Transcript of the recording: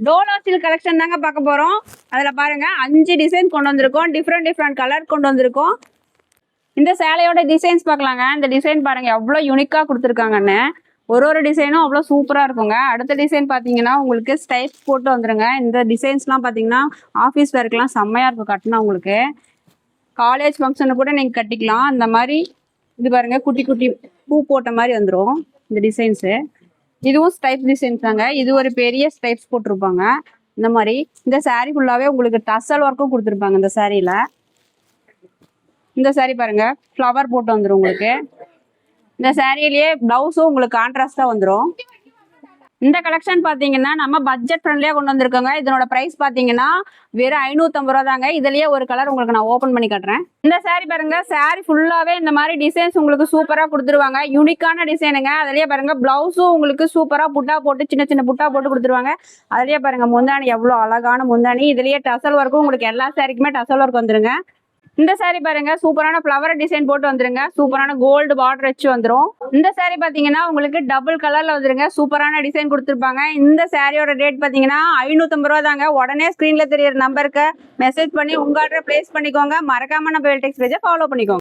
Dolo silk collection தாங்க பார்க்க போறோம். அதுல பாருங்க 5 டிசைன் கொண்டு வந்திருக்கோம். டிஃப்ரெண்ட் கலர் கொண்டு வந்திருக்கோம். இந்த சேலையோட டிசைன்ஸ் பார்க்கலாங்க. இந்த டிசைன் பாருங்க எவ்வளவு யூனிக்கா கொடுத்துருக்காங்கன்னு. ஒரு டிசைனும் அவ்வளோ சூப்பரா இருக்குங்க. அடுத்த டிசைன் பாத்தீங்கன்னா உங்களுக்கு ஸ்டைப்ஸ் போட்டு வந்துருங்க. இந்த டிசைன்ஸ்லாம் பாத்தீங்கன்னா ஆஃபீஸ் வேர்க்கெல்லாம் செம்மையா இருக்கும் கட்டினா. உங்களுக்கு காலேஜ் ஃபங்க்ஷனு கூட நீங்க கட்டிக்கலாம். அந்த மாதிரி இது பாருங்க குட்டி குட்டி பூ போட்ட மாதிரி வந்துடும் இந்த டிசைன்ஸு. இதுவும் ஸ்டைப் டிசைன்ஸ் தாங்க. இது ஒரு பெரிய ஸ்டைப்ஸ் போட்டிருப்பாங்க. இந்த மாதிரி இந்த சாரீ ஃபுல்லாவே உங்களுக்கு டசல் ஒர்க்கும் கொடுத்துருப்பாங்க. இந்த சாரியில இந்த சாரீ பாருங்க ஃப்ளவர் போட்டு வந்துடும் உங்களுக்கு. இந்த சாரியிலேயே பிளவுஸும் உங்களுக்கு கான்ட்ராஸ்டா வந்துடும். இந்த கலெக்ஷன் பாத்தீங்கன்னா நம்ம பட்ஜெட் ஃப்ரெண்ட்லியா கொண்டு வந்திருக்கோங்க. இதனோட பிரைஸ் பாத்தீங்கன்னா வெறும் 550 ரூபா தாங்க. இதுலயே ஒரு கலர் உங்களுக்கு நான் ஓபன் பண்ணி காட்டுறேன். இந்த சாரி பாருங்க, சாரி ஃபுல்லாவே இந்த மாதிரி டிசைன்ஸ் உங்களுக்கு சூப்பரா கொடுத்துருவாங்க. யூனிக்கான டிசைனுங்க. அதுலயே பாருங்க பிளவுஸும் உங்களுக்கு சூப்பரா புட்டா போட்டு சின்ன சின்ன புட்டா போட்டு கொடுத்துருவாங்க. அதுலயே பாருங்க முந்தானி எவ்வளவு அழகான முந்தானி. இதுலயே டசல் ஒர்க்கும் உங்களுக்கு எல்லா சாரிக்குமே டசல் ஒர்க் வந்துருங்க. இந்த சாரி பாருங்க சூப்பரான ஃப்ளவர் டிசைன் போட்டு வந்துருங்க. சூப்பரான கோல்டு பார்டர் வச்சு வந்துரும். இந்த சாரி பாத்தீங்கன்னா உங்களுக்கு டபுள் கலர்ல வந்துருங்க. சூப்பரான டிசைன் கொடுத்துருப்பாங்க. இந்த சாரியோட ரேட் பாத்தீங்கன்னா 550 ரூபா தாங்க. உடனே ஸ்கிரீன்ல தெரியற நம்பருக்கு மெசேஜ் பண்ணி உங்க ஆர்டர் பிளேஸ் பண்ணிக்கோங்க. மறக்காம நம்ம வேல்டெக்ஸ் பேஜை ஃபாலோ பண்ணிக்கோங்க.